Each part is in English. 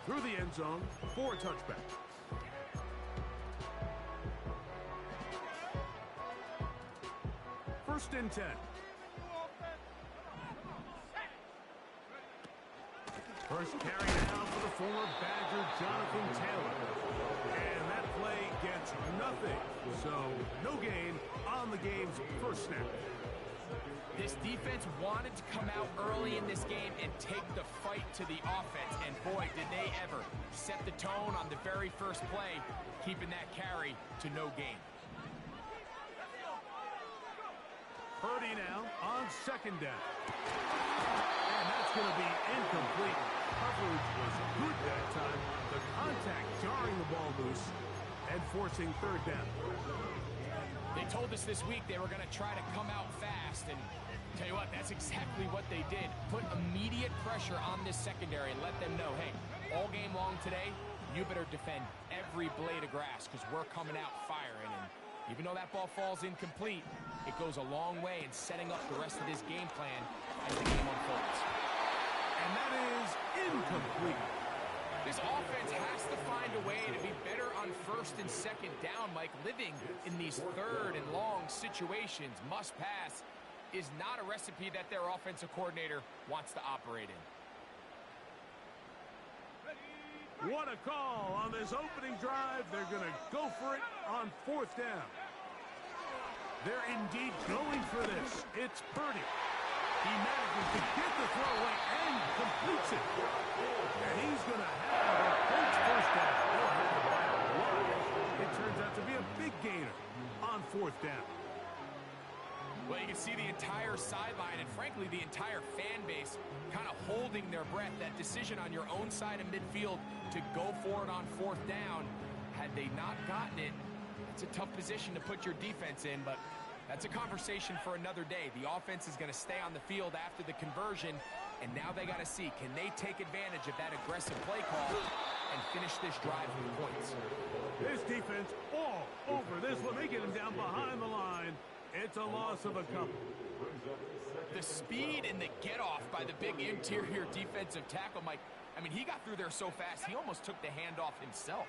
through the end zone for a touchback. First and 10. First carry down for the former Badger, Jonathan Taylor. And that play gets nothing. So no gain on the game's first snap. This defense wanted to come out early in this game and take the fight to the offense. And boy, did they ever set the tone on the very first play, keeping that carry to no gain. Purdy now on second down. And that's going to be incomplete. Coverage was good that time. The contact jarring the ball loose and forcing third down. They told us this week they were going to try to come out fast, and tell you what, that's exactly what they did. Put immediate pressure on this secondary and let them know, hey, all game long today, you better defend every blade of grass because we're coming out firing. And even though that ball falls incomplete, it goes a long way in setting up the rest of this game plan as the game unfolds. And that is incomplete. This offense has to find a way to be better on first and second down, Mike. Living in these third and long situations, must pass, is not a recipe that their offensive coordinator wants to operate in. What a call on this opening drive. They're going to go for it on fourth down. They're indeed going for this. It's Purdy. He manages to get the throw away and completes it. And he's going to have a Colts first down. They'll have it by a lot. It turns out to be a big gainer on fourth down. Well, you can see the entire sideline and, frankly, the entire fan base kind of holding their breath. That decision on your own side of midfield to go for it on fourth down, had they not gotten it, it's a tough position to put your defense in, but that's a conversation for another day. The offense is going to stay on the field after the conversion, and now they got to see, can they take advantage of that aggressive play call and finish this drive with points? This defense all over this one. They get him down behind the line. It's a loss of a couple. The speed and the get-off by the big interior defensive tackle, Mike, I mean, he got through there so fast, he almost took the handoff himself.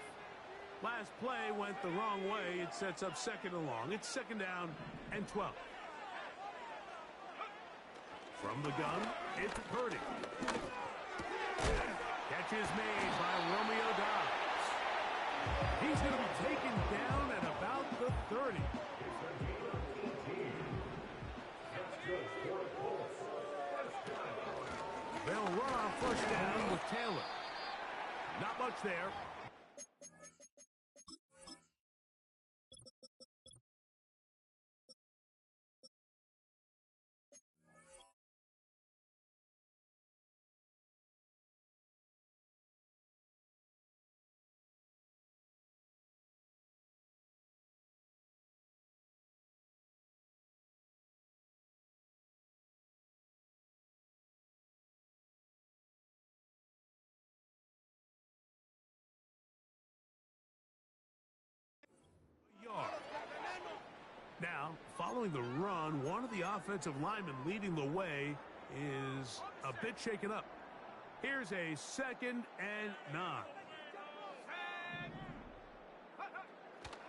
Last play went the wrong way. It sets up second and long. It's second down and 12. From the gun, it's Purdy. Catch is made by Romeo Dobbs. He's going to be taken down at about the 30. They'll run on first down with Taylor. Not much there. Now, following the run, one of the offensive linemen leading the way is a bit shaken up. Here's a second and 9.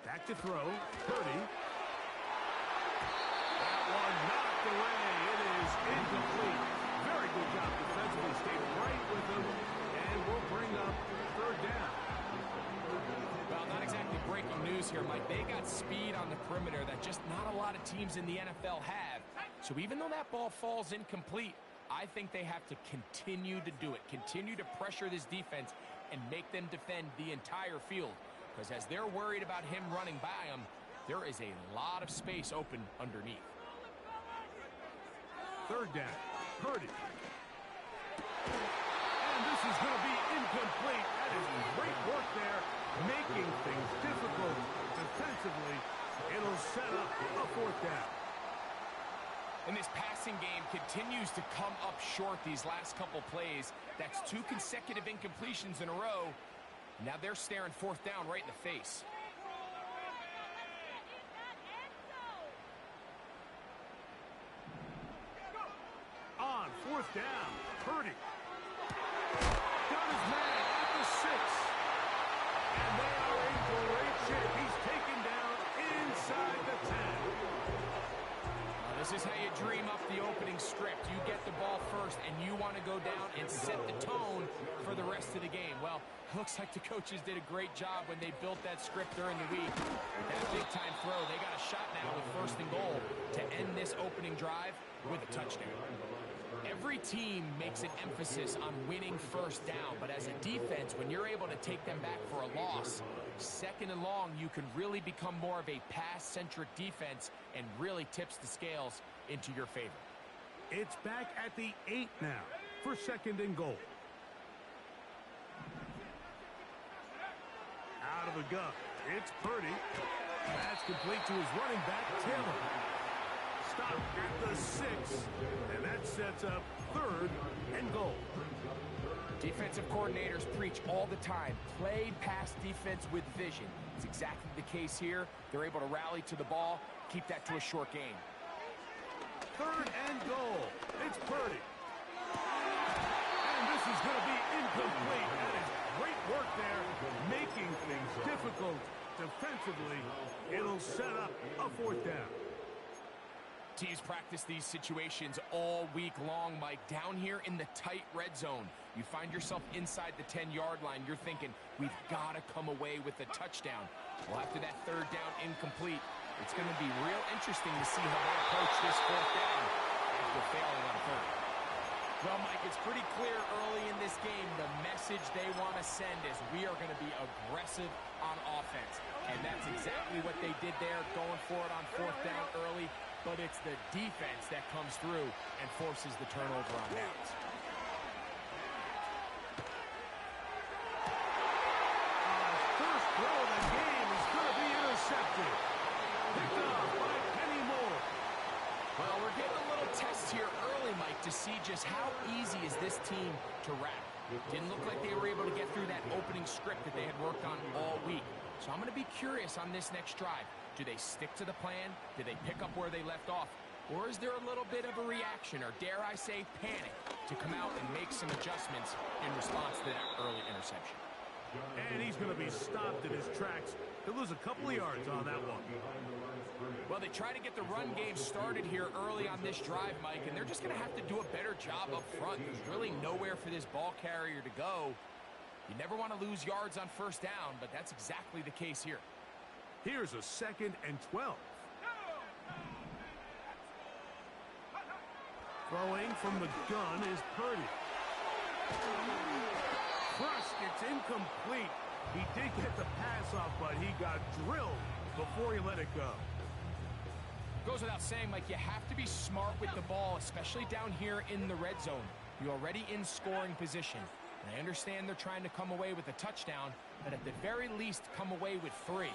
Back to throw. Purdy. That one knocked away. It is incomplete. Very good job defensively. Stayed right with him. And we'll bring up third down. Well, not exactly breaking news here, Mike. They got speed on the perimeter that just not a lot of teams in the NFL have. So even though that ball falls incomplete, I think they have to continue to do it. Continue to pressure this defense and make them defend the entire field. Because as they're worried about him running by them, there is a lot of space open underneath. Third down. Purdy. And this is going to be incomplete. That is great work there, making things difficult defensively. It'll set up a fourth down. And this passing game continues to come up short these last couple plays. That's 2 consecutive incompletions in a row. Now they're staring fourth down right in the face. On fourth down, Purdy. Got his man at the 6. to the game. Well, looks like the coaches did a great job when they built that script during the week. That big-time throw, they got a shot now with 1st and goal to end this opening drive with a touchdown. Every team makes an emphasis on winning 1st down, but as a defense, when you're able to take them back for a loss, 2nd and long, you can really become more of a pass-centric defense and really tips the scales into your favor. It's back at the 8 now for 2nd and goal. Out of the gun, it's Purdy. That's complete to his running back, Taylor. Stop at the 6, and that sets up 3rd and goal. Defensive coordinators preach all the time, play pass defense with vision. It's exactly the case here. They're able to rally to the ball, keep that to a short game. 3rd and goal. It's Purdy. And this is going to be incomplete. That is great work there, making things difficult defensively. It'll set up a 4th down. Teams practice these situations all week long, Mike. Down here in the tight red zone, you find yourself inside the 10-yard line. You're thinking, we've got to come away with a touchdown. Well, after that 3rd down incomplete, it's going to be real interesting to see how they approach this 4th down after failing on 3rd. Well, Mike, it's pretty clear early in this game the message they want to send is we are going to be aggressive on offense. And that's exactly what they did there, going for it on 4th down early. But it's the defense that comes through and forces the turnover on downs. First throw of the game is going to be intercepted. Picked off by Kenny Moore. Well, we're getting a little test here early, Mike, to see just how easy is this team to rattle. Didn't look like they were able to get through that opening script that they had worked on all week. So I'm going to be curious on this next drive. Do they stick to the plan? Do they pick up where they left off? Or is there a little bit of a reaction, or dare I say panic, to come out and make some adjustments in response to that early interception? And he's going to be stopped in his tracks. He'll lose a couple of yards on that one. Well, they try to get the run game started here early on this drive, Mike, and they're just going to have to do a better job up front. There's really nowhere for this ball carrier to go. You never want to lose yards on 1st down, but that's exactly the case here. Here's a 2nd and 12. Throwing from the gun is Purdy. Crushed, it's incomplete. He did get the pass off, but he got drilled before he let it go. Goes without saying, Mike, you have to be smart with the ball, especially down here in the red zone. You're already in scoring position. And I understand they're trying to come away with a touchdown, but at the very least, come away with 3.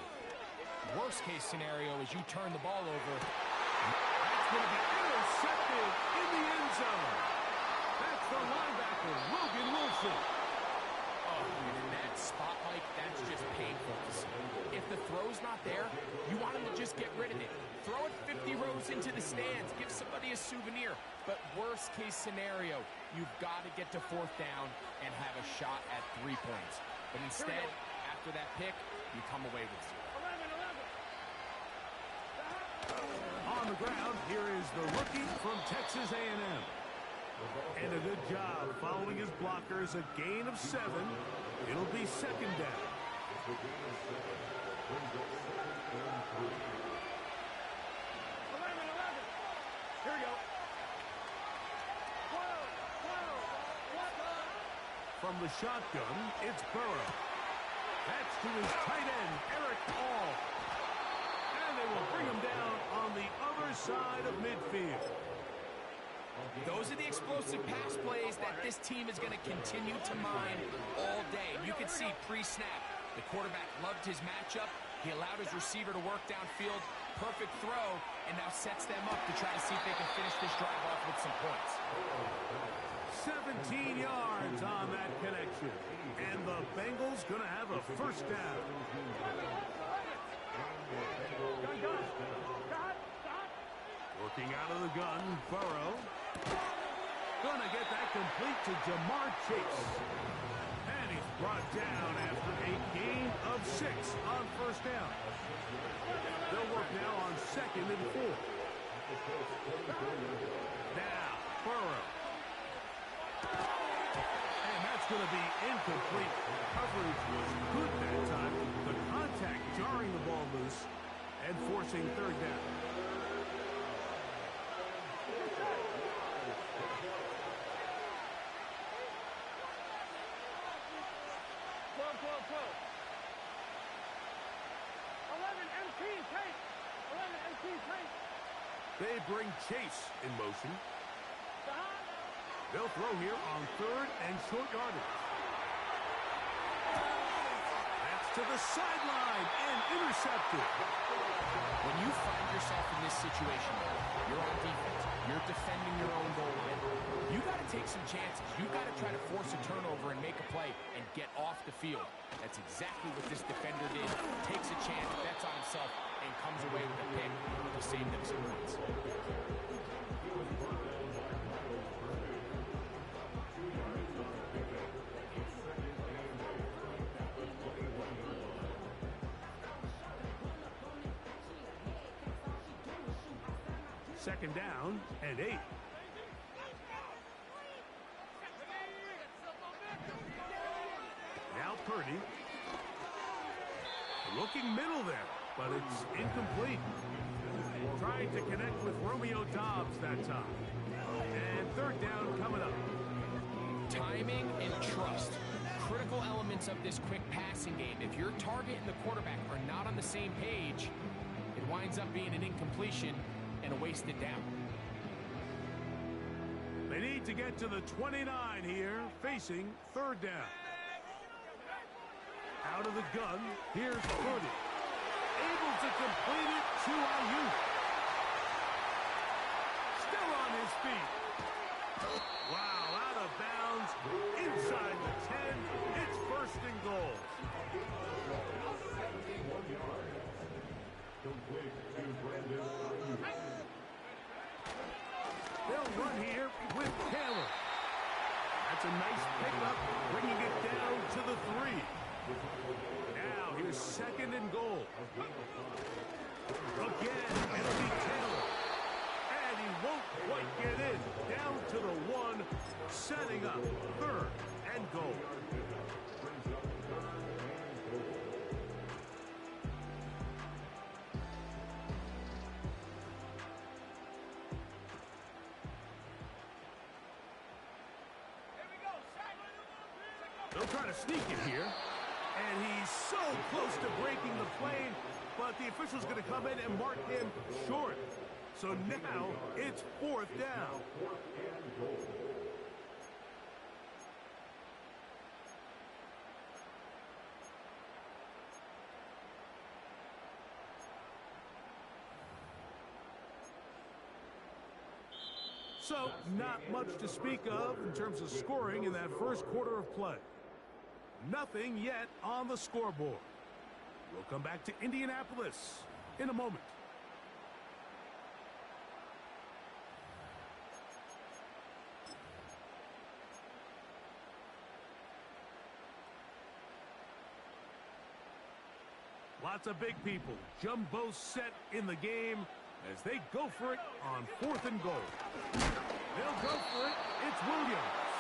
Worst case scenario is you turn the ball over. That's going to be intercepted in the end zone. That's the linebacker, Logan Wilson. Oh, and in that spot, Mike, that's just painful to see. If the throw's not there, you want him to just get rid of it. Throw it 50 rows into the stands. Give somebody a souvenir. But worst case scenario, you've got to get to 4th down and have a shot at 3 points. But instead, after that pick, you come away with 0. On the ground, here is the rookie from Texas A&M. And a good job following his blockers, a gain of 7. It'll be 2nd down. Here we go. From the shotgun, it's Burrow. That's to his tight end, Eric Hall. And they will bring him down on the other side of midfield. Those are the explosive pass plays that this team is going to continue to mine all day. You can see pre-snap, the quarterback loved his matchup. He allowed his receiver to work downfield. Perfect throw, and now sets them up to try to see if they can finish this drive off with some points. 17 yards on that connection. And the Bengals going to have a 1st down. Working out of the gun, Burrow. Gonna get that complete to Jamar Chase. And he's brought down after a gain of 6 on 1st down. They'll work now on 2nd and 4. Now, Burrow. And that's going to be incomplete. Coverage was good that time. The contact jarring the ball loose and forcing third down. They bring Chase in motion. They'll throw here on third and short yardage. That's to the sideline and intercepted. When you find yourself in this situation, you're on defense, you're defending your own goal line, you got to take some chances. You got to try to force a turnover and make a play and get off the field. That's exactly what this defender did. Takes a chance, bets on himself, and comes away with a pick to save them some points. Second down and 8. Now Purdy. Looking middle there, but it's incomplete. Trying to connect with Romeo Doubs that time. And third down coming up. Timing and trust. Critical elements of this quick passing game. If your target and the quarterback are not on the same page, it winds up being an incompletion and a wasted down. They need to get to the 29 here, facing third down. Out of the gun, here's Purdy. Able to complete it to Ayuk. Still on his feet. Wow, out of bounds, inside the 10. It's first and goal. They'll run here with Taylor. That's a nice pickup, bringing it down to the 3. Now here's second and goal. Again, it'll be Taylor. And he won't quite get in. Down to the 1, setting up third and goal. They'll try to sneak it here. And he's so close to breaking the plane, but the official's going to come in and mark him short. So now it's fourth down. So not much to speak of in terms of scoring in that first quarter of play. Nothing yet on the scoreboard. We'll come back to Indianapolis in a moment. Lots of big people. Jumbo set in the game as they go for it on fourth and goal. They'll go for it. It's Williams.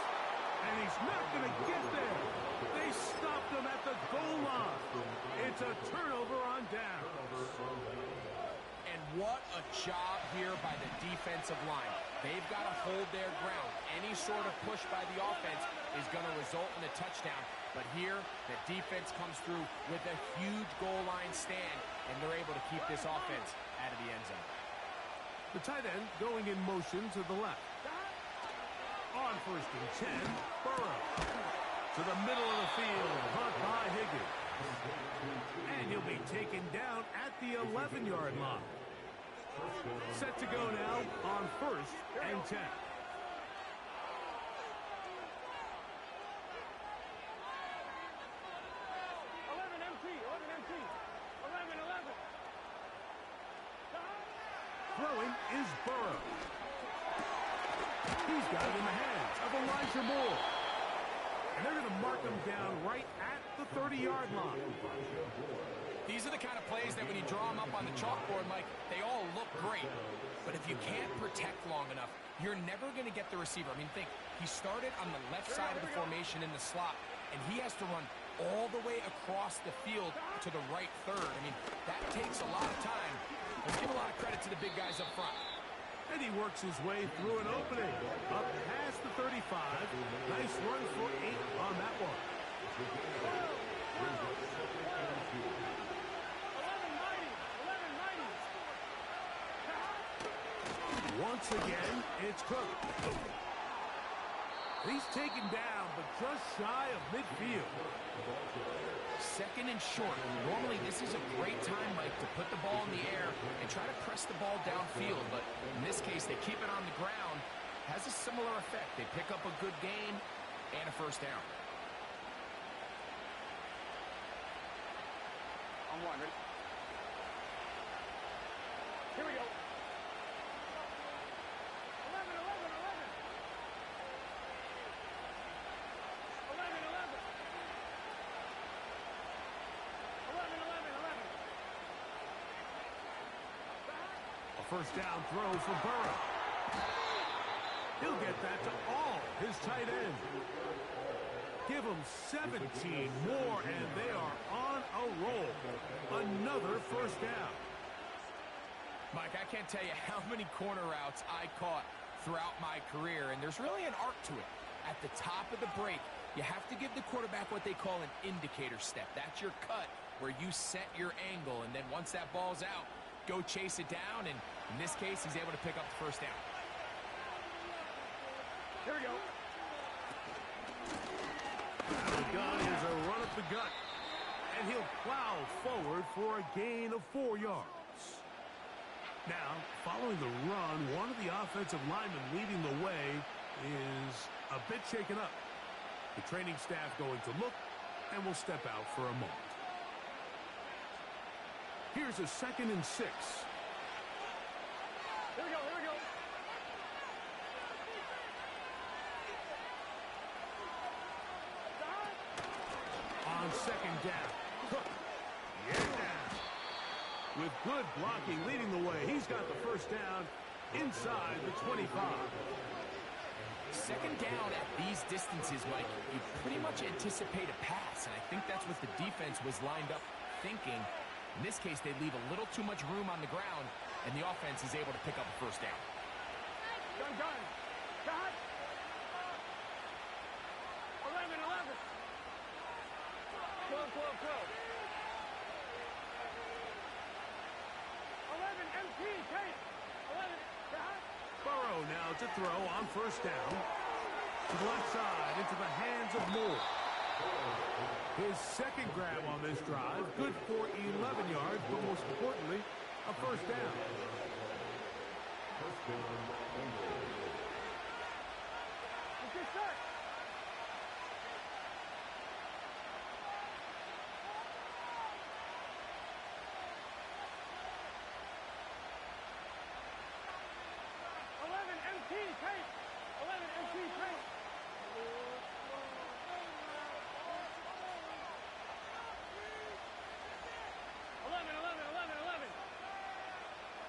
And he's not going to get there. They stopped him at the goal line. It's a turnover on downs. And what a job here by the defensive line. They've got to hold their ground. Any sort of push by the offense is going to result in a touchdown. But here, the defense comes through with a huge goal line stand, and they're able to keep this offense out of the end zone. The tight end going in motion to the left. On first and 10, Burrow. To the middle of the field, caught by Higgins. And he'll be taken down at the 11-yard line. Set to go now on first and 10. Throwing is Burrow. He's got it in the hands of Elijah Moore. And they're going to mark him down right at the 30-yard line. These are the kind of plays that when you draw them up on the chalkboard, Mike, they all look great. But if you can't protect long enough, you're never going to get the receiver. I mean, think, he started on the left side of the formation in the slot, and he has to run all the way across the field to the right third. I mean, that takes a lot of time. Let's give a lot of credit to the big guys up front. And he works his way through an opening. Up past the 35. Nice run for 8 on that one. Once again, it's Cook. He's taken down, but just shy of midfield. Second and short. Normally, this is a great time, Mike, to put the ball in the air and try to press the ball downfield. But in this case, they keep it on the ground. Has a similar effect. They pick up a good gain and a first down. On one, ready? Here we go. 11, 11, 11. 11, 11. 11, 11, 11. A first down throw for Burrow. He'll get that to all his tight ends. Give them 17 more, and they are on a roll. Another first down. Mike, I can't tell you how many corner routes I caught throughout my career, and there's really an art to it. At the top of the break, you have to give the quarterback what they call an indicator step. That's your cut where you set your angle, and then once that ball's out, go chase it down, and in this case, he's able to pick up the first down. Here we go. The gun is a run up the gut, and he'll plow forward for a gain of 4 yards. Now, following the run, one of the offensive linemen leading the way is a bit shaken up. The training staff going to look, and will step out for a moment. Here's a 2nd and 6. Here we go, here we go. On 2nd down. Cook. Yeah. With good blocking leading the way, he's got the first down inside the 25. Second down at these distances, Mike, you pretty much anticipate a pass, and I think that's what the defense was lined up thinking. In this case, they leave a little too much room on the ground, and the offense is able to pick up a first down. Gun, gun. Got. 11, 11. 12, 12, 12. 11, MT, Kate. 11, got. Burrow now to throw on first down. To the left side, into the hands of Moore. His second grab on this drive, good for 11 yards, but most importantly, a first down. Let's get set. MT, Kate. 11, MT, Kate. 11, 11, 11, 11.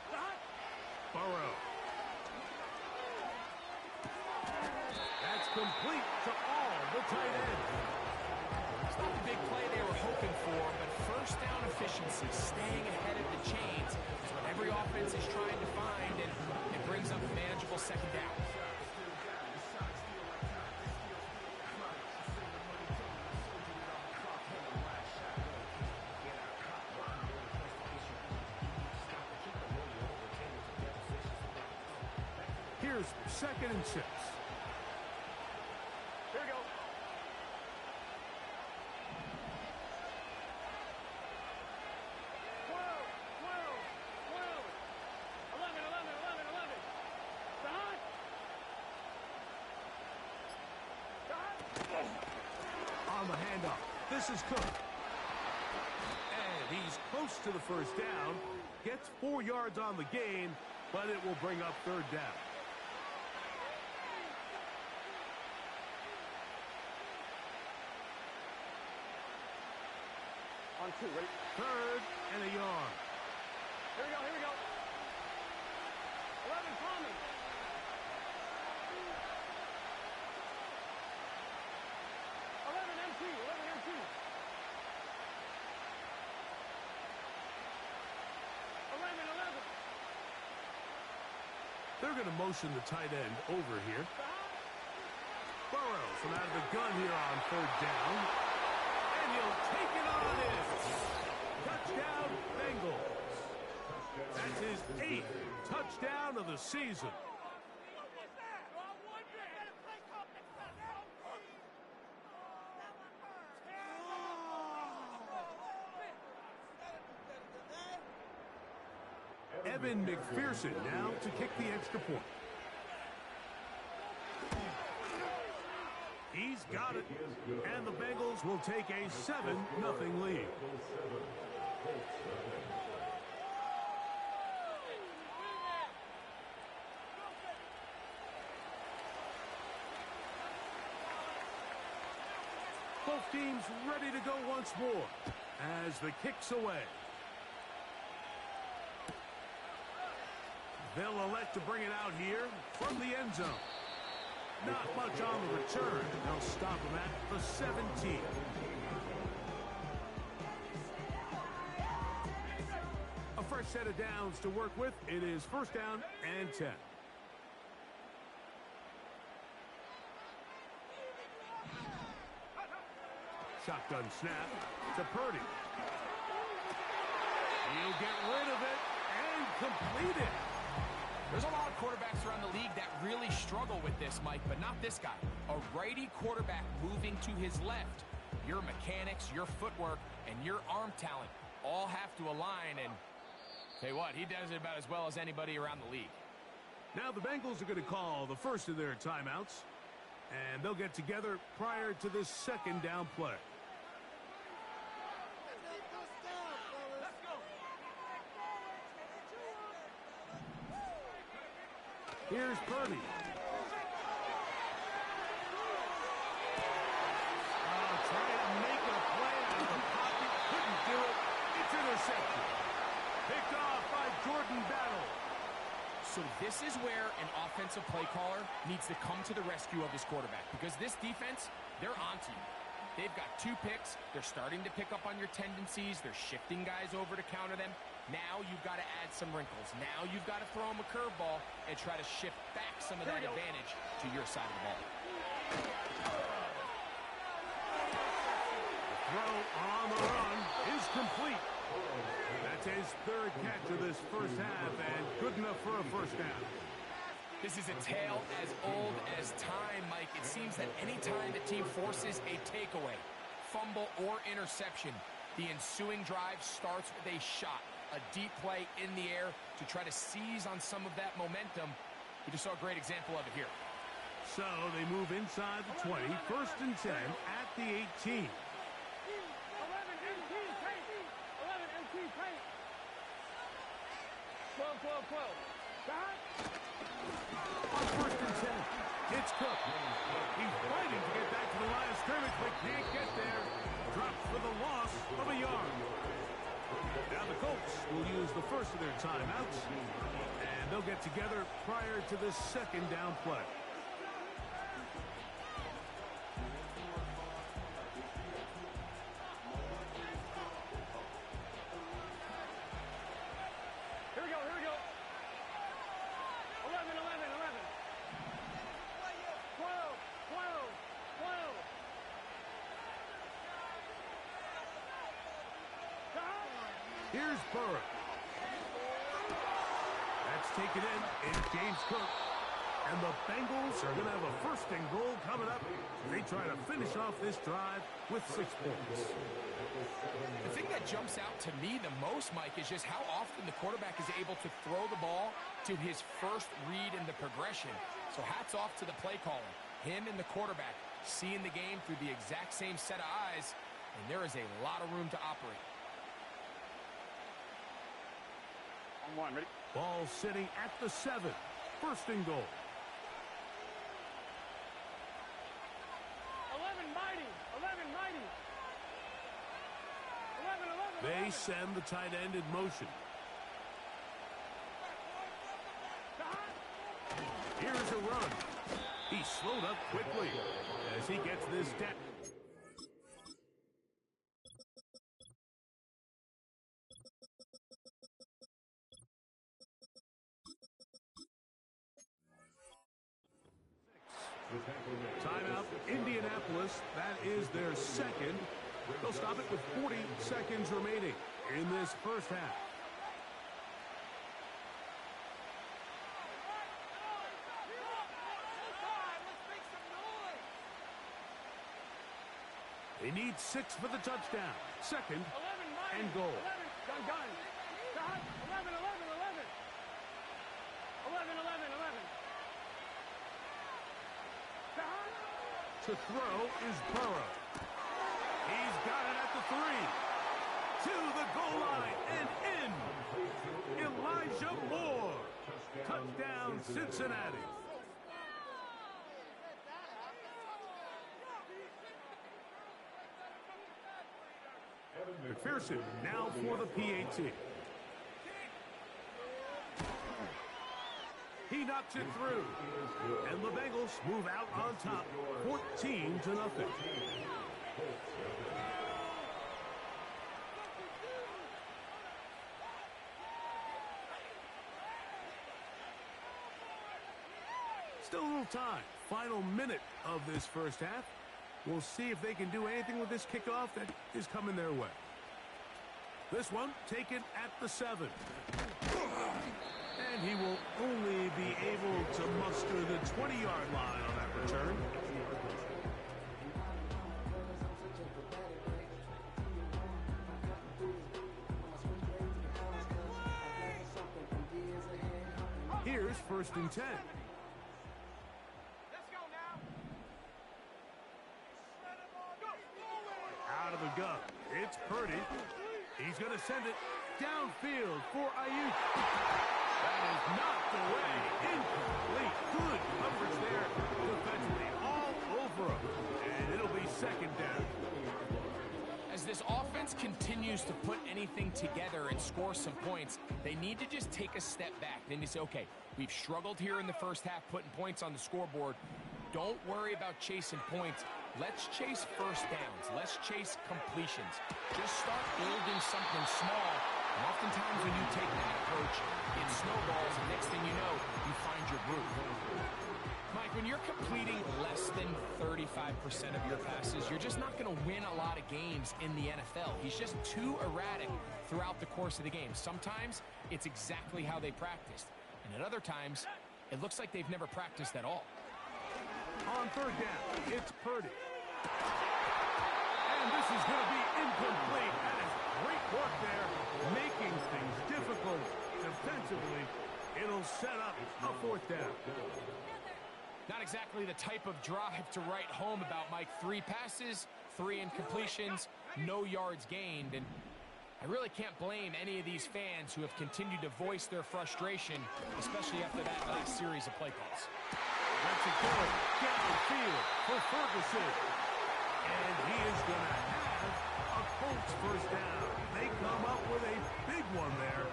Stop. Burrow. That's complete to all the tight ends. It's not the big play they were hoping for, but first down efficiency, staying ahead of the chains, is what every offense is trying to find, and it brings up a manageable second down. Here's 2nd and 6. Here we go. 12, 12, 12. 11, 11, 11, 11. Stop. Stop. On the handoff, this is Cook. And he's close to the first down. Gets 4 yards on the gain, but it will bring up third down. On 2, ready? 3rd and a yard. Here we go, here we go. 11, Thomas. They're going to motion the tight end over here. Burrows from out of the gun here on third down. And he'll take it on in. Touchdown, Bengals. That's his 8th touchdown of the season. Evan McPherson now to kick the extra point. He's got it. And the Bengals will take a 7-0 lead. Both teams ready to go once more as the kick's away. They'll elect to bring it out here from the end zone. Not much on the return. They'll stop him at the 17. A fresh set of downs to work with. It is first down and 10. Shotgun snap to Purdy. He'll get rid of it and complete it. There's a lot of quarterbacks around the league that really struggle with this, Mike, but not this guy. A righty quarterback moving to his left. Your mechanics, your footwork, and your arm talent all have to align, and tell you what, he does it about as well as anybody around the league. Now the Bengals are going to call the first of their timeouts, and they'll get together prior to this second down play. Here's Purdy. Trying to make a play out of the pocket. Couldn't do it. It's intercepted. Picked off by Jordan Battle. So this is where an offensive play caller needs to come to the rescue of his quarterback, because this defense, they're onto you. They've got 2 picks. They're starting to pick up on your tendencies. They're shifting guys over to counter them. Now you've got to add some wrinkles. Now you've got to throw them a curveball and try to shift back some of that advantage to your side of the ball. The throw on the run is complete. That's his 3rd catch of this first half, and good enough for a first down. This is a tale as old as time, Mike. It seems that any time the team forces a takeaway, fumble, or interception, the ensuing drive starts with a shot, a deep play in the air to try to seize on some of that momentum. We just saw a great example of it here. So they move inside the 20, 1st and 10 at the 18. 11 MT paint. 11 MT paint. 12, 12, 12. Stop. On 1st and 10, it's Cook. He's fighting to get back to the line of scrimmage, but can't get there. Drops for the loss of a yard. Now the Colts will use the first of their timeouts, and they'll get together prior to this second down play. Here we go, here we go. 11, 11, 11. 12, 12, 12. Stop. Here's Burrow. That's taken in. It's James Cook. And the Bengals are going to have a 1st and goal coming up. They try to finish off this drive with 6 points. The thing that jumps out to me the most, Mike, is just how often the quarterback is able to throw the ball to his first read in the progression. So hats off to the play caller. Him and the quarterback seeing the game through the exact same set of eyes, and there is a lot of room to operate. On 1, ready? Ball sitting at the 7. 1st and goal. 11 mighty. 11 mighty. 11, 11, They 11. send the tight end in motion. Here's a run. He slowed up quickly as he gets this down. They'll stop it with 40 seconds remaining in this first half. They need 6 for the touchdown. Second and goal. 11, 11, 11. 11, 11, 11. To throw is Burrow. He's got it at the 3. To the goal line and in. Elijah Moore. Touchdown, Cincinnati. McPherson now for the PAT. He knocks it through. And the Bengals move out on top, 14-0. Still a little time. Final minute of this first half. We'll see if they can do anything with this kickoff that is coming their way. This one taken at the 7. And he will only be able to muster the 20-yard line on that return. Here's 1st and 10. Out of the gun. It's Purdy. He's going to send it downfield for Ayuk. That is knocked away. Incomplete. Good coverage there defensively. All over him. And it'll be 2nd down. As this offense continues to put anything together and score some points, they need to just take a step back. Then you say, okay, we've struggled here in the first half putting points on the scoreboard. Don't worry about chasing points. Let's chase first downs. Let's chase completions. Just start building something small. And oftentimes when you take that approach, it snowballs, and next thing you know, you find your groove. Mike, when you're completing less than 35% of your passes, you're just not going to win a lot of games in the NFL. He's just too erratic throughout the course of the game. Sometimes it's exactly how they practiced. And at other times, it looks like they've never practiced at all. On 3rd down, it's Purdy. And this is going to be incomplete. That is great work there, making things difficult defensively. It'll set up a 4th down. Not exactly the type of drive to write home about, Mike. 3 passes, 3 incompletions, no yards gained. And I really can't blame any of these fans who have continued to voice their frustration, especially after that last series of play calls. That's a go downfield for Ferguson. And he is going to have a Colts 1st down. They come up with a big one there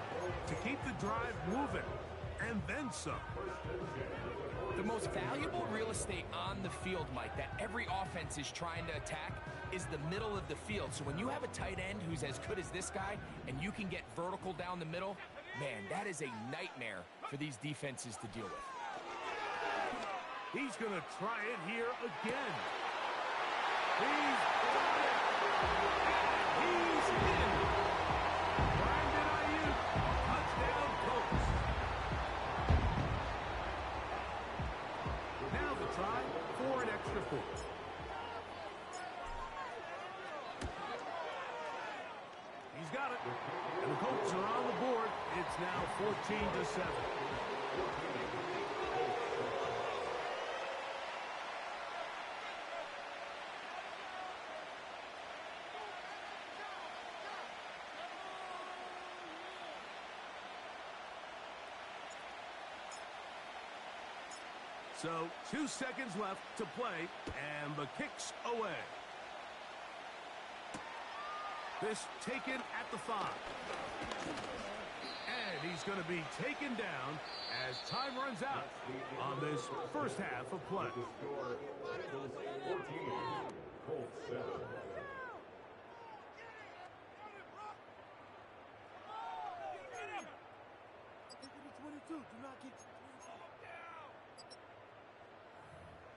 to keep the drive moving. And then some. The most valuable real estate on the field, Mike, that every offense is trying to attack is the middle of the field. So when you have a tight end who's as good as this guy and you can get vertical down the middle, man, that is a nightmare for these defenses to deal with. He's going to try it here again. He's got it. He's in. Brandon Ayuk, touchdown Colts. Now the try for an extra point. He's got it. And the Colts are on the board. It's now 14-7. So 2 seconds left to play, and the kick's away. This taken at the 5. And he's going to be taken down as time runs out on this first half of play.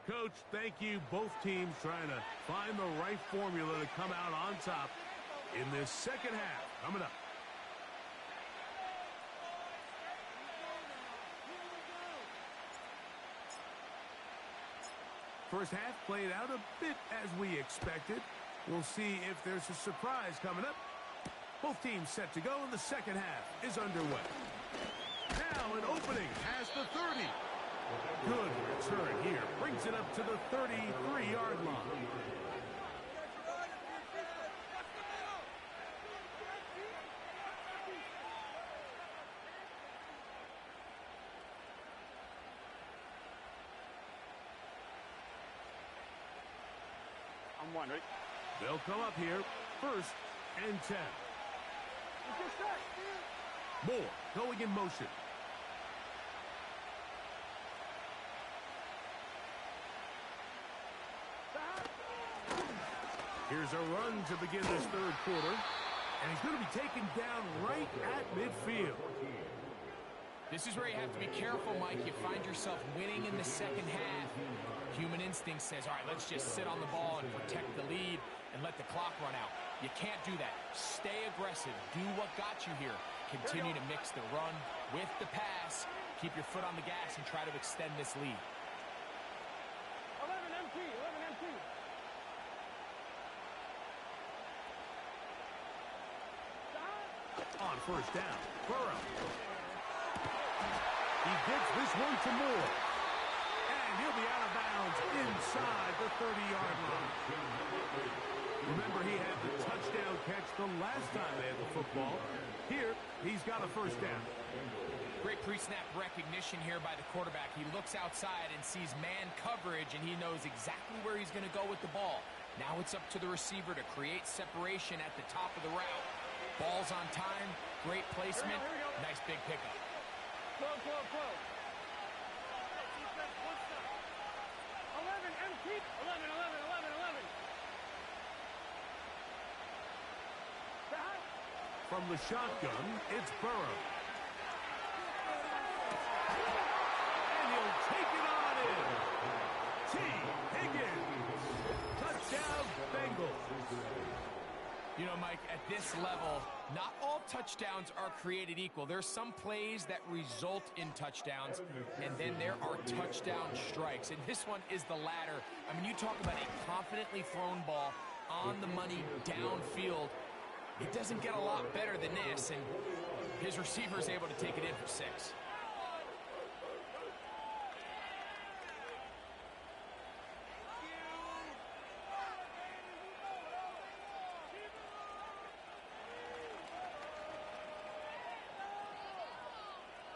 Coach, thank you. Both teams trying to find the right formula to come out on top in this second half. Coming up. First half played out a bit as we expected. We'll see if there's a surprise coming up. Both teams set to go, and the second half is underway. Now an opening has the 30. Good return here. Brings it up to the 33-yard line. I'm wondering. They'll come up here, 1st and 10. Moore going in motion. Here's a run to begin this third quarter, and he's going to be taken down right at midfield. This is where you have to be careful, Mike. You find yourself winning in the second half. Human instinct says, all right, let's just sit on the ball and protect the lead and let the clock run out. You can't do that. Stay aggressive. Do what got you here. Continue to mix the run with the pass. Keep your foot on the gas and try to extend this lead. 11 MT, 11 MT. On first down, Burrow. He gets this one to Moore. And he'll be out of bounds inside the 30-yard line. Remember, he had the touchdown catch the last time they had the football. Here, he's got a first down. Great pre-snap recognition here by the quarterback. He looks outside and sees man coverage, and he knows exactly where he's going to go with the ball. Now it's up to the receiver to create separation at the top of the route. Ball's on time, great placement, nice big pickup. Go. 11 MT, 11. From the shotgun, it's Burrow. And he'll take it on in. T. Higgins. Touchdown, Bengals. You know, Mike, at this level, not all touchdowns are created equal. There's some plays that result in touchdowns, and then there are touchdown strikes. And this one is the latter. I mean, you talk about a confidently thrown ball on the money downfield. It doesn't get a lot better than this, and his receiver is able to take it in for 6.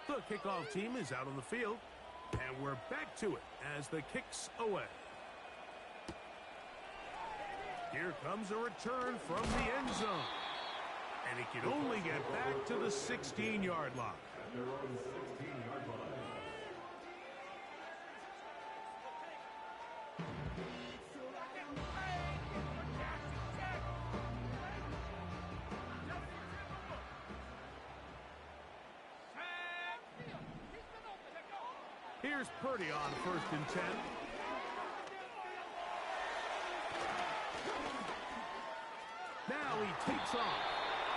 The kickoff team is out on the field, and we're back to it as the kick's away. Here comes a return from the end zone. And he can only get back to the 16-yard line. Here's Purdy on 1st and 10. Now he takes off.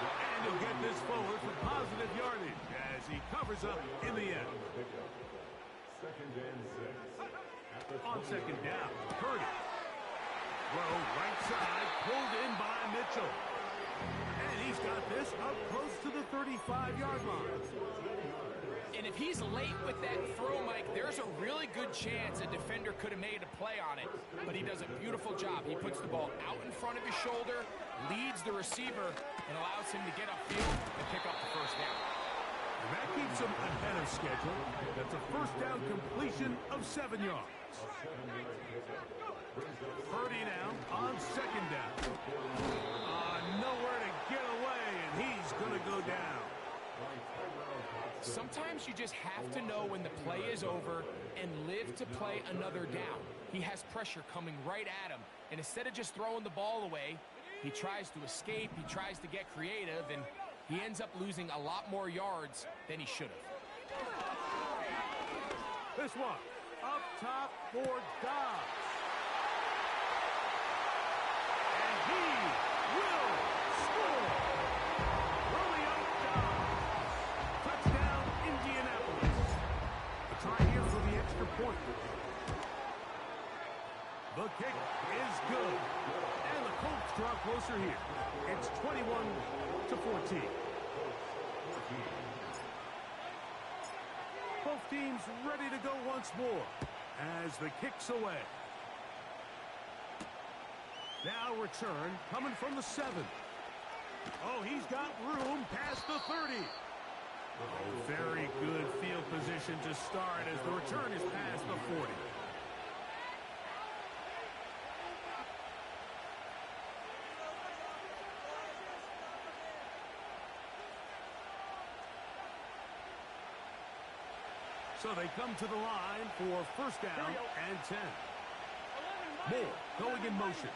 And he'll get this forward for positive yardage as he covers up in the end. On 2nd down, Purdy. Throw right side, pulled in by Mitchell. And he's got this up close to the 35-yard line. And if he's late with that throw, Mike, there's a really good chance a defender could have made a play on it. But he does a beautiful job. He puts the ball out in front of his shoulder, leads the receiver, and allows him to get upfield and pick up the first down. And that keeps him ahead of schedule. That's a first down completion of 7 yards. Purdy now on 2nd down. Nowhere to get away, and he's going to go down. Sometimes you just have to know when the play is over and live to play another down. He has pressure coming right at him, and instead of just throwing the ball away, he tries to escape, he tries to get creative, and he ends up losing a lot more yards than he should have. This one Up top for Dobbs. And he will score. Romeo Dobbs. Touchdown, Indianapolis. A try here for the extra point. The kick is good. And the Colts draw closer here. It's 21-14. Both teams ready to go once more as the kick's away. Now return coming from the 7. Oh, he's got room past the 30. Oh, very good field position to start as the return is past the 40. So they come to the line for first down and 10. Moore going in motion.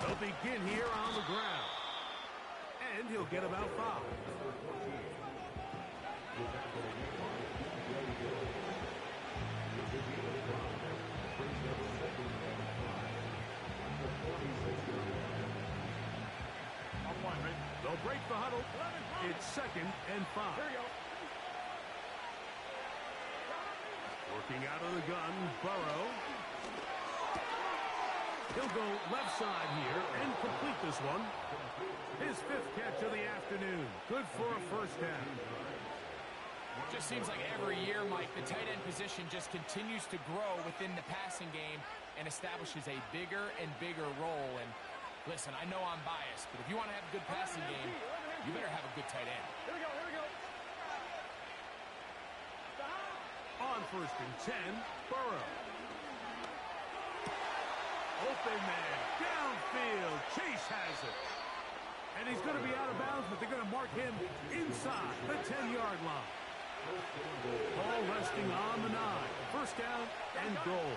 They'll begin here on the ground. And he'll get about 5. They'll break the huddle. It's 2nd and 5. Working out of the gun, Burrow. He'll go left side here and complete this one. His 5th catch of the afternoon. Good for a first down. Just seems like every year, Mike, the tight end position just continues to grow within the passing game and establishes a bigger and bigger role. And listen, I know I'm biased, but if you want to have a good passing game, you better have a good tight end. Here we go. On first and 10, Burrow. Open man, downfield, Chase has it. And he's going to be out of bounds, but they're going to mark him inside the 10-yard line. Ball resting on the 9. First down and goal.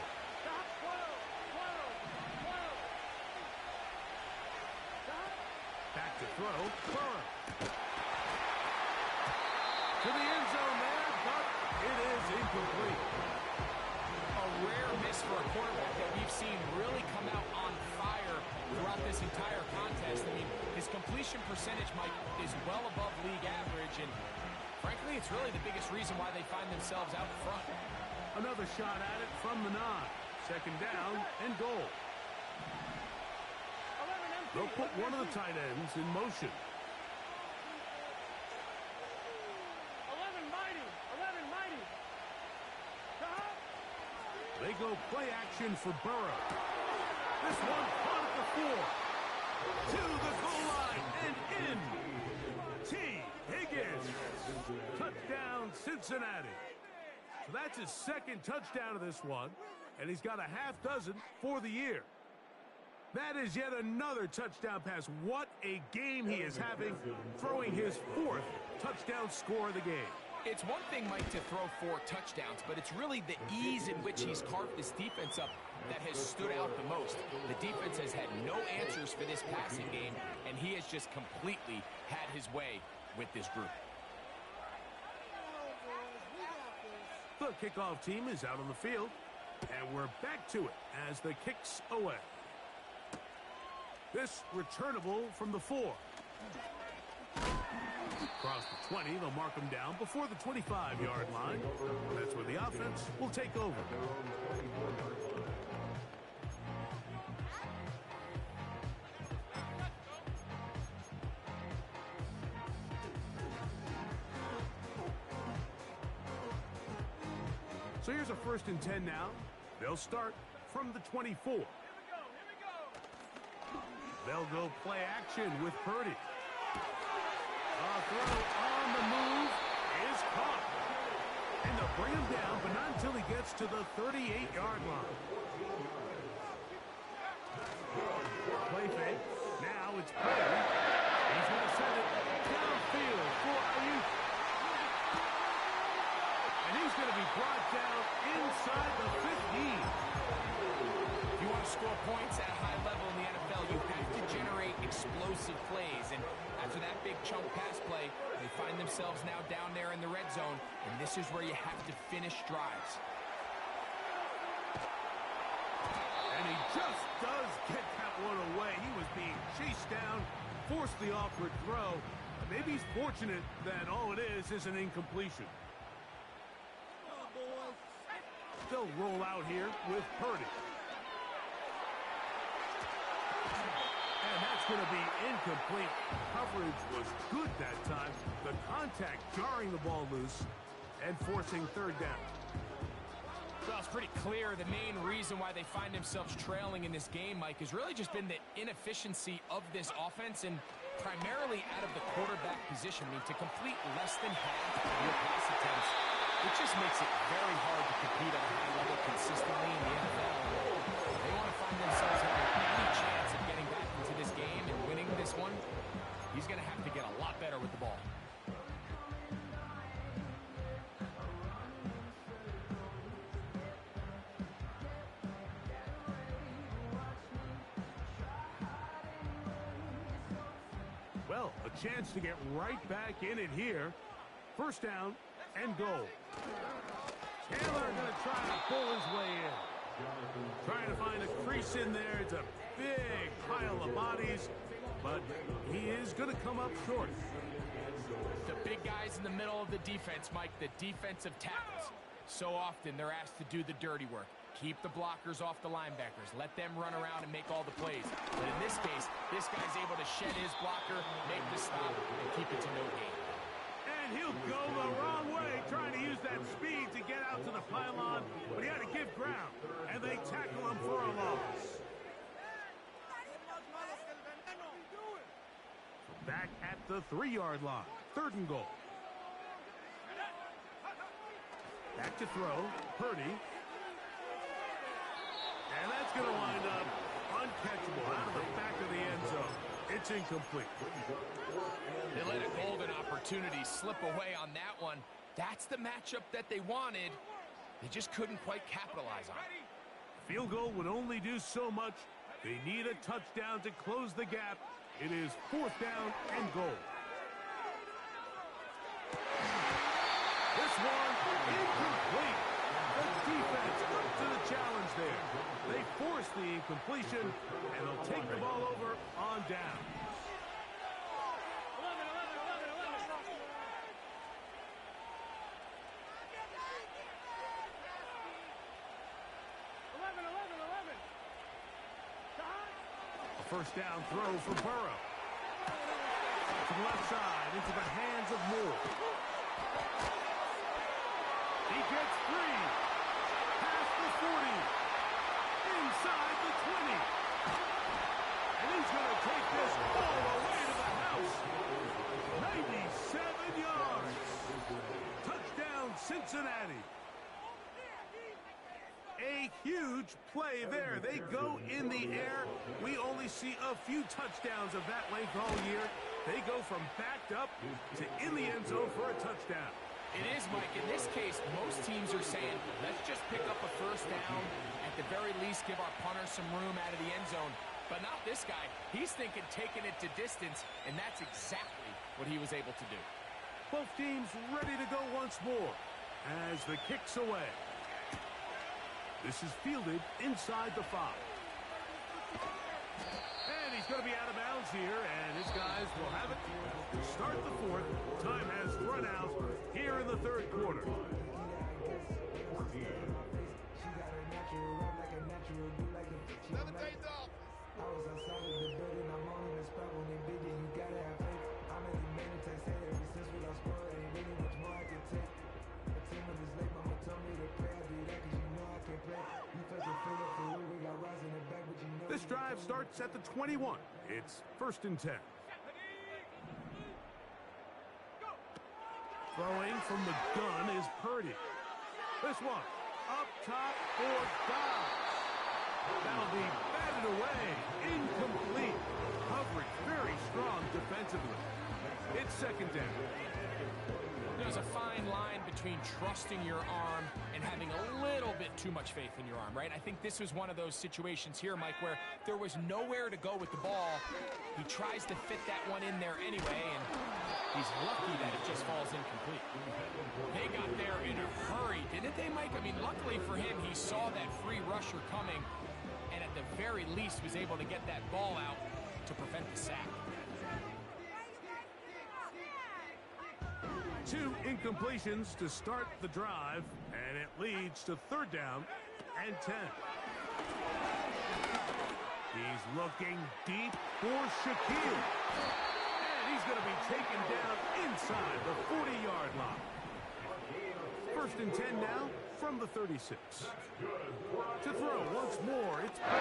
Back to throw, Burrow. To the end zone there, but it is incomplete. A rare miss for a quarterback that we've seen really come out on fire throughout this entire contest. I mean, his completion percentage, Mike, is well above league average, and frankly, it's really the biggest reason why they find themselves out front. Another shot at it from the 9. Second down and goal. They'll put one of the tight ends in motion. 11 mighty. They go play action for Burrow. This one caught at the 4. To the goal line and in. T. Higgins. Touchdown, Cincinnati. So that's his 2nd touchdown of this one, and he's got a half dozen for the year. That is yet another touchdown pass. What a game he is having, throwing his 4th touchdown score of the game. It's one thing, Mike, to throw 4 touchdowns, but it's really the ease in which he's carved this defense up that has stood out the most. The defense has had no answers for this passing game, and he has just completely had his way with this group. The kickoff team is out on the field, and we're back to it as the kick's away. This returnable from the 4. Across the 20, they'll mark him down before the 25-yard line. That's where the offense will take over. So here's a 1st and 10 now. They'll start from the 24. They'll go play action with Purdy. A throw on the move is caught. And they'll bring him down, but not until he gets to the 38-yard line. Play fake. Now it's Purdy. He's going to send it downfield for Ayuk. And he's going to be brought down inside the 15. If you want to score points at a high level in the NFL, you have to generate explosive plays. And After that big chunk pass play, they find themselves now down there in the red zone, and this is where you have to finish drives. And he just does get that one away. He was being chased down, forced the awkward throw. Maybe he's fortunate that all it is an incompletion. They'll roll out here with Purdy. And that's going to be incomplete. Coverage was good that time. The contact jarring the ball loose and forcing third down. Well, it's pretty clear the main reason why they find themselves trailing in this game, Mike, has really just been the inefficiency of this offense and primarily out of the quarterback position. I mean, to complete less than half of your pass attempts, it just makes it very hard to compete at a high level consistently in the NFL. They want to find themselves having any chance of getting back into this game and winning this one. He's going to have to get a lot better with the ball. Well, a chance to get right back in it here. First down and goal. Taylor going to try to pull his way in. Trying to find a crease in there. It's a big pile of bodies, but he is going to come up short. The big guys in the middle of the defense, Mike, the defensive tackles. So often they're asked to do the dirty work. Keep the blockers off the linebackers. Let them run around and make all the plays. But in this case, this guy's able to shed his blocker, make the stop, and keep it to no gain. And he'll go the wrong way, trying to use that speed to get out to the pylon, but he had to give ground, and they tackle him for a loss. Back at the 3-yard line, 3rd and goal. Back to throw, Purdy. And that's going to wind up uncatchable out of the back of the end zone. It's incomplete. They let a golden opportunity slip away on that one. That's the matchup that they wanted. They just couldn't quite capitalize on it. Field goal would only do so much. They need a touchdown to close the gap. It is 4th down and goal. This one incomplete. The defense up to the challenge there. They force the incompletion, and they'll take the ball over on down. 11. First down throw for Burrow. To the left side, into the hands of Moore. He gets 3. Past the 40. Inside the 20. And he's going to take this all the way to the house. 97 yards. Touchdown, Cincinnati. A huge play there. They go in the air. We only see a few touchdowns of that length all year. They go from backed up to in the end zone for a touchdown. It is, Mike. In this case, most teams are saying, let's just pick up a first down. At the very least, give our punter some room out of the end zone. But not this guy. He's thinking taking it to distance, and that's exactly what he was able to do. Both teams ready to go once more as the kick's away. This is fielded inside the 5. And he's going to be out of bounds here, and his guys will have it to start the 4th. Time has run out here in the 3rd quarter. This drive starts at the 21. It's 1st and 10. Throwing from the gun is Purdy. This one up top for Dobbs. That'll be batted away. Incomplete. Coverage very strong defensively. It's 2nd down. There's a fine line between trusting your arm and having a little bit too much faith in your arm, right? I think this was one of those situations here, Mike, where there was nowhere to go with the ball. He tries to fit that one in there anyway, and he's lucky that it just falls incomplete. They got there in a hurry, didn't they, Mike? I mean, luckily for him, he saw that free rusher coming, and at the very least was able to get that ball out to prevent the sack. 2 incompletions to start the drive, and it leads to 3rd down and 10. He's looking deep for Shaquille. And he's going to be taken down inside the 40-yard line. 1st and 10 now from the 36. To throw once more, it's Payne.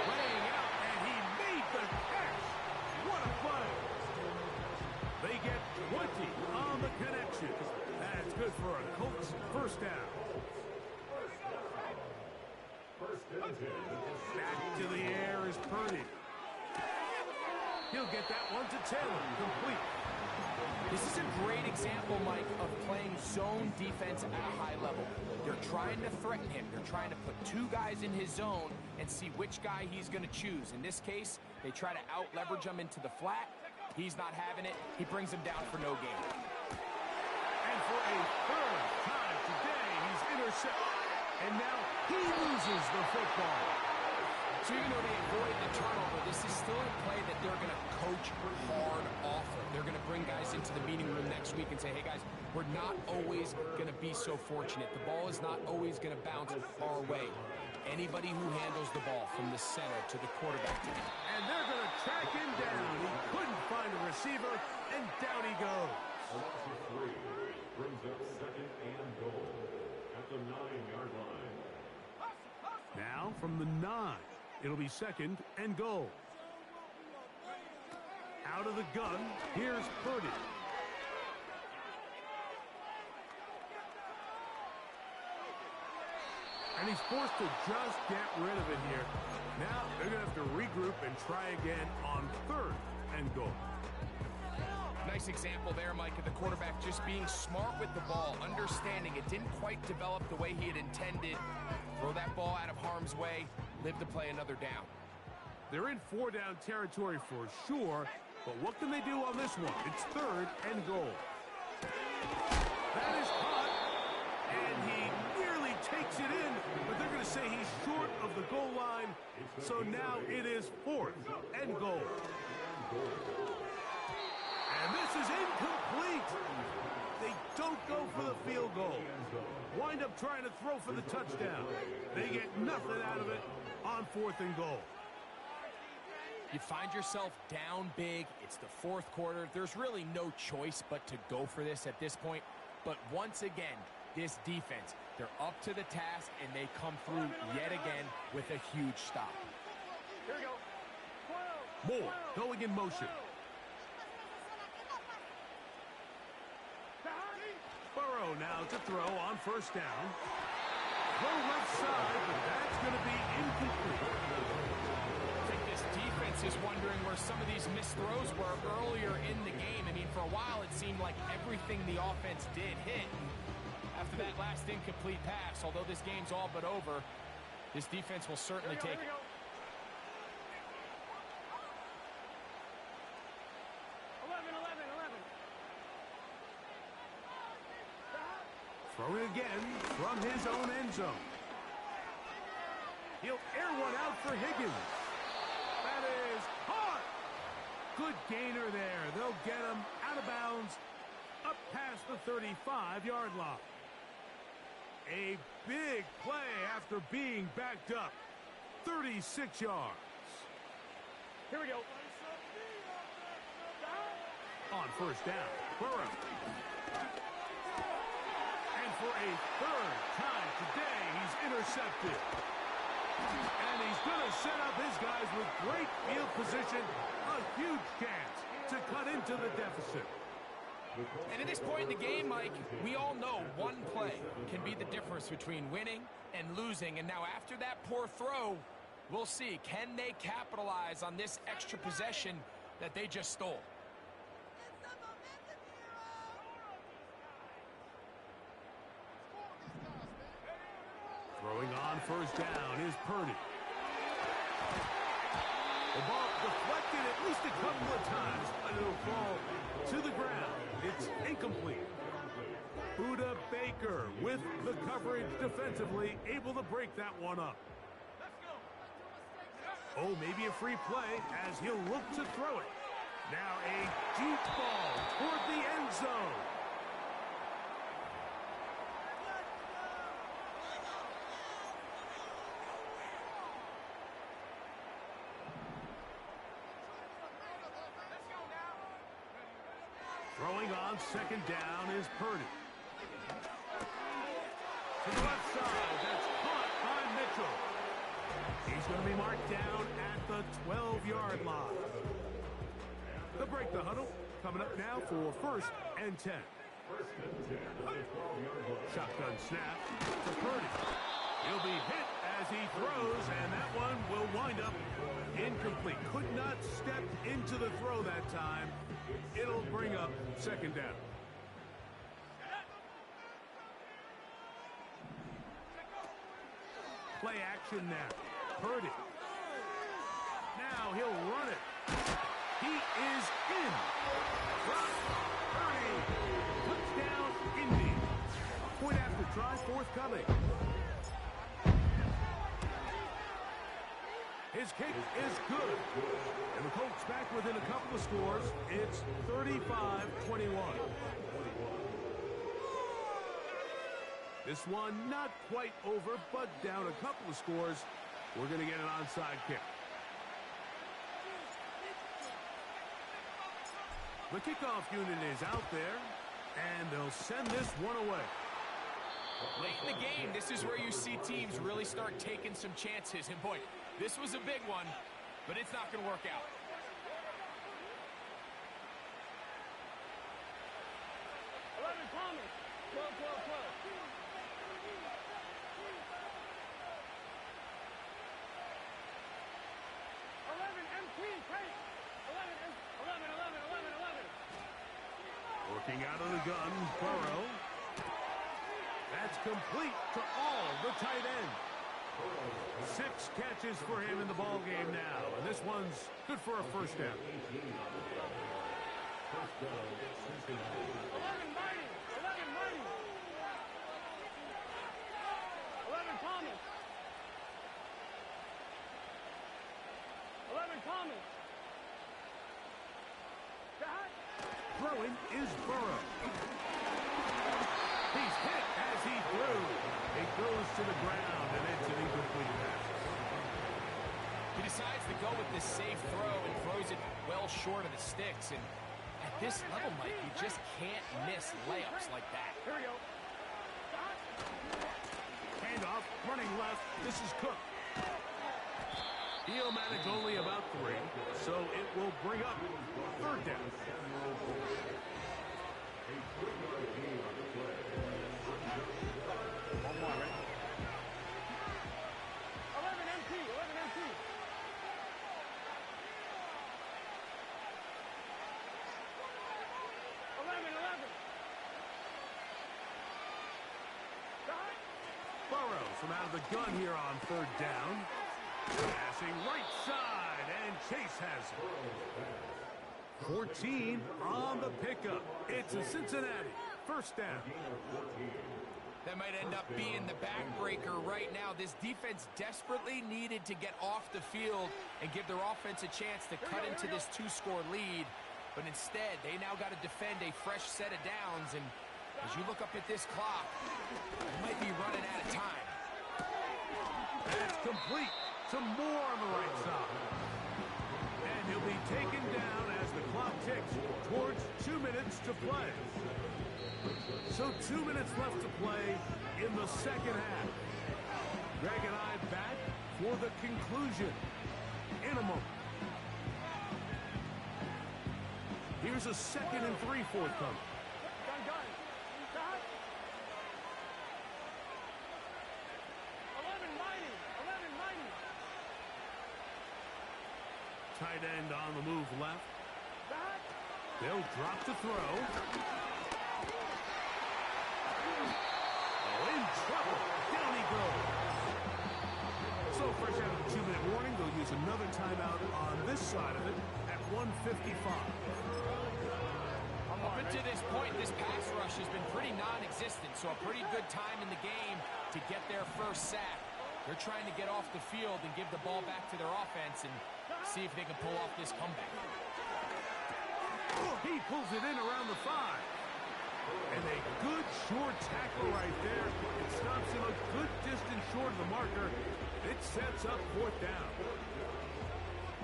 Laying out, and he made the catch. What a play. They get 20 on the connection. That's good for a Colts 1st down. Back to the air is Purdy. He'll get that one to Taylor, complete. This is a great example, Mike, of playing zone defense at a high level. They're trying to threaten him. They're trying to put 2 guys in his zone and see which guy he's going to choose. In this case, they try to out-leverage him into the flat. He's not having it. He brings him down for no gain. And for a 3rd time today, he's intercepted. And now he loses the football. So even though they avoid the turnover, this is still a play that they're going to coach hard off of. They're going to bring guys into the meeting room next week and say, hey, guys, we're not always going to be so fortunate. The ball is not always going to bounce our way. Anybody who handles the ball from the center to the quarterback to him. And they're going to track him down. He couldn't find a receiver, and down he goes. Brings up 2nd and goal at the 9-yard line. Now from the 9, it'll be 2nd and goal. Out of the gun, here's Purdy. And he's forced to just get rid of it here. Now they're going to have to regroup and try again on 3rd and goal. Nice example there, Mike, of the quarterback just being smart with the ball, understanding it didn't quite develop the way he had intended. Throw that ball out of harm's way, live to play another down. They're in 4-down territory for sure, but what can they do on this one? It's 3rd and goal. That is caught, and he nearly takes it in, but they're going to say he's short of the goal line, so now it is 4th and goal. And this is incomplete. They don't go for the field goal. Wind up trying to throw for the touchdown. They get nothing out of it on 4th and goal. You find yourself down big. It's the 4th quarter. There's really no choice but to go for this at this point. But once again, this defense, they're up to the task, and they come through yet again with a huge stop. Here we go. Moore going in motion. Burrow now to throw on 1st down. Throw left side, but that's going to be incomplete. I think this defense is wondering where some of these missed throws were earlier in the game. I mean, for a while it seemed like everything the offense did hit. After that last incomplete pass, although this game's all but over, this defense will certainly take it. 11. Throwing again from his own end zone. He'll air one out for Higgins. That is caught. Good gainer there. They'll get him out of bounds up past the 35-yard line. A big play after being backed up. 36 yards. Here we go. On 1st down, Burrow. And for a 3rd time today, he's intercepted. And he's going to set up his guys with great field position. A huge chance to cut into the deficit. And at this point in the game, Mike, we all know one play can be the difference between winning and losing. And now after that poor throw, we'll see, can they capitalize on this extra possession that they just stole? on first down is Purdy. The ball deflected at least a couple of times, but it'll fall to the ground. It's incomplete. Buda Baker with the coverage defensively, able to break that one up. Oh, maybe a free play as he'll look to throw it. Now a deep ball toward the end zone. Throwing on second down is Purdy. To the left side, that's caught by Mitchell. He's going to be marked down at the 12-yard line. They'll break the huddle. Coming up now for first and 10. Shotgun snap to Purdy. He'll be hit as he throws, and that one will wind up incomplete. Could not step into the throw that time. It'll bring up second down. Play action now. Purdy. Now he'll run it. He is in. Purdy. Touchdown, Indy. A point after try forthcoming. His kick is good. And the Colts back within a couple of scores. It's 35-21. This one not quite over, but down a couple of scores. We're going to get an onside kick. The kickoff unit is out there, and they'll send this one away. Late in the game, this is where you see teams really start taking some chances. And boy, this was a big one, but it's not going to work out. Working out of the gun, Burrow. That's complete to all the tight end. 6 catches for him in the ball game now, and this one's good for a first down. 11 Mighty. 11 Thomas. 11 Thomas. Throwing is Burrow. He's hit as he threw. It goes to the ground, and it's an incomplete pass. He decides to go with this safe throw and throws it well short of the sticks. And at this level, Mike, you just can't miss layups like that. Here we go. Handoff, running left. This is Cook. He'll manage only about 3, so it will bring up third down. One more, right? 11 MT. 11 MT. 11. Burrow from out of the gun here on third down. Passing right side, and Chase has it. 14 on the pickup. It's a Cincinnati first down. That might end up being the backbreaker right now. This defense desperately needed to get off the field and give their offense a chance to cut into this 2-score lead. But instead, they now got to defend a fresh set of downs. And as you look up at this clock, they might be running out of time. That's complete. Some more on the right side. And he'll be taken down as the clock ticks towards 2 minutes to play. So 2 minutes left to play in the second half. Greg and I back for the conclusion in a moment. Here's a 2nd and 3 forthcoming. Tight end on the move left. They'll drop to throw. Oh, in trouble. Down he goes. there's another timeout on this side of it at 1:55. Up until this point, this pass rush has been pretty non-existent, so a pretty good time in the game to get their first sack. They're trying to get off the field and give the ball back to their offense and see if they can pull off this comeback. He pulls it in around the 5. And a good short tackle right there. It stops him a good distance short of the marker. It sets up 4th down.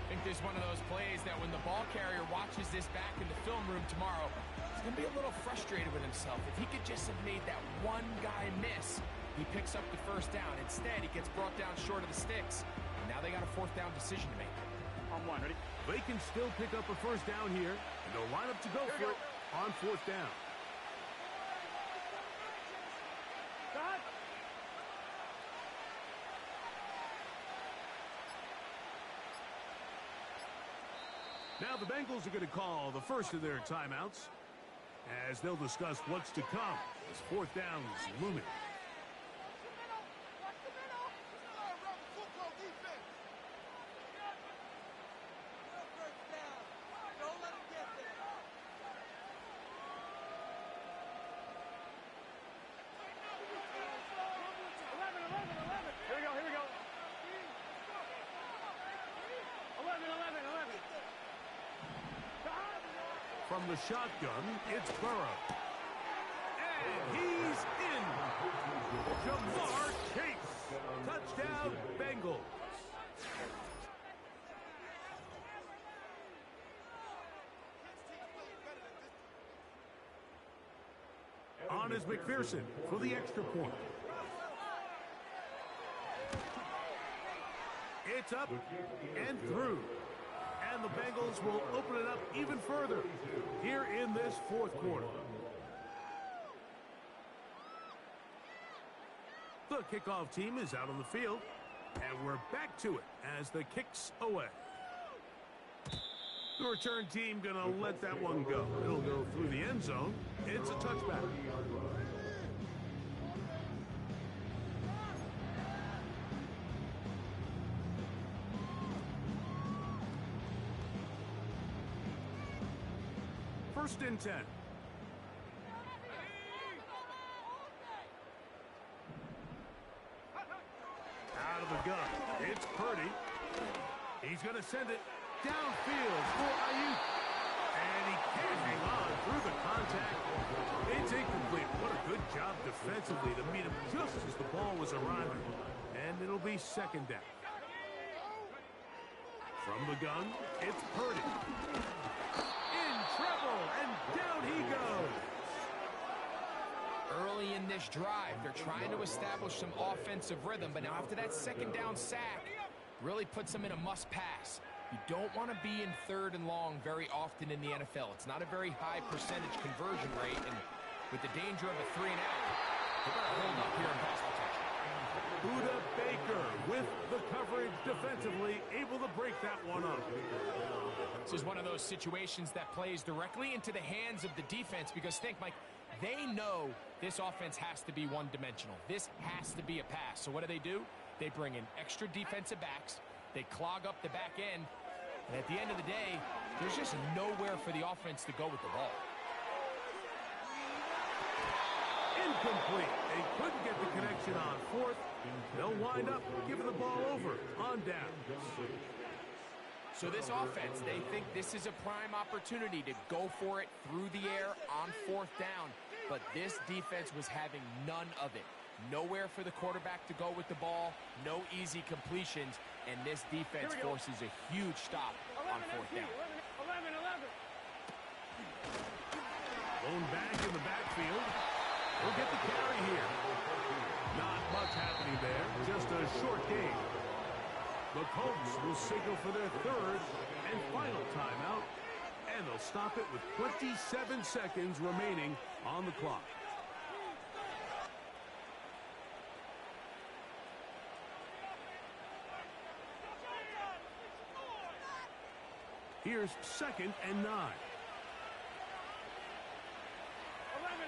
I think there's one of those plays that when the ball carrier watches this back in the film room tomorrow, he's going to be a little frustrated with himself. If he could just have made that one guy miss, he picks up the first down. Instead, he gets brought down short of the sticks. And now they got a 4th down decision to make. On 1, ready? They can still pick up a first down here, and they'll line up to go for it on 4th down. Cut. Now the Bengals are going to call the first of their timeouts as they'll discuss what's to come as 4th down is looming. From the shotgun, it's Burrow. And he's in. Jamar Chase. Touchdown, Bengals. On is McPherson for the extra point. It's up and through. And the Bengals will open it up even further here in this 4th quarter. The kickoff team is out on the field, and we're back to it as the kick's away. The return team going to let that one go. It'll go through the end zone. It's a touchback. First and 10. Out of the gun. It's Purdy. He's going to send it downfield for Ayuk. And he can't hang on through the contact. It's incomplete. What a good job defensively to meet him just as the ball was arriving. And it'll be 2nd down. From the gun, it's Purdy. Trouble, and down he goes. Early in this drive, they're trying to establish some offensive rhythm, but now after that 2nd down sack, really puts them in a must pass. You don't want to be in 3rd and long very often in the NFL. It's not a very high percentage conversion rate, and with the danger of a 3 and out, they better hold up here in pass protection. Buda Baker with the coverage defensively, able to break that one up. This is one of those situations that plays directly into the hands of the defense because think, Mike, they know this offense has to be one-dimensional. This has to be a pass. So what do? They bring in extra defensive backs. They clog up the back end. And at the end of the day, there's just nowhere for the offense to go with the ball. Incomplete. They couldn't get the connection on 4th. They'll wind up giving the ball over on down. So this offense, they think this is a prime opportunity to go for it through the air on 4th down. But this defense was having none of it. Nowhere for the quarterback to go with the ball. No easy completions. And this defense forces a huge stop on 4th down. 11. Lone back in the backfield. We'll get the carry here. Not much happening there. Just a short game. The Colts will signal for their 3rd and final timeout, and they'll stop it with 27 seconds remaining on the clock. Here's 2nd and 9. 11.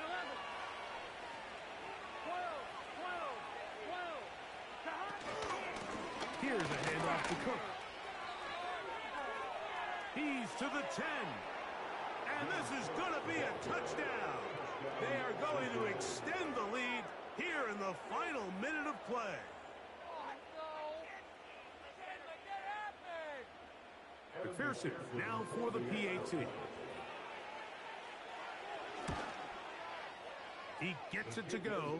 Here's a handoff to Cook. He's to the 10. And this is going to be a touchdown. They are going to extend the lead here in the final minute of play. McPherson now for the PAT. He gets it to go,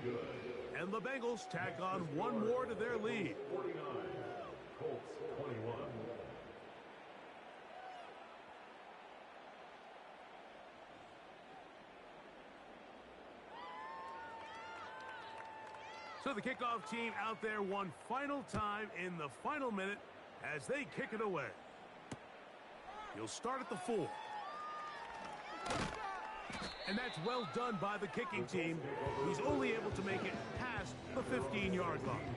and the Bengals tack on one more to their lead. 49, Colts 21. So the kickoff team out there one final time in the final minute as they kick it away. He'll start at the 4. And that's well done by the kicking team. He's only able to make it past the 15-yard line.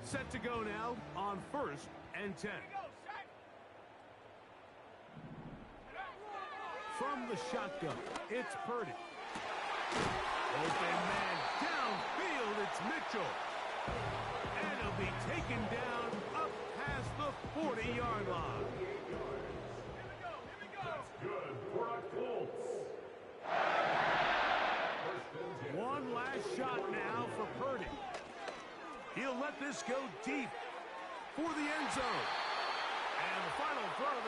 Set to go now on 1st and 10. From the shotgun, it's Purdy. Open man downfield, it's Mitchell. And he'll be taken down up past the 40-yard line. Good for our Colts. One last shot now for Purdy. He'll let this go deep for the end zone.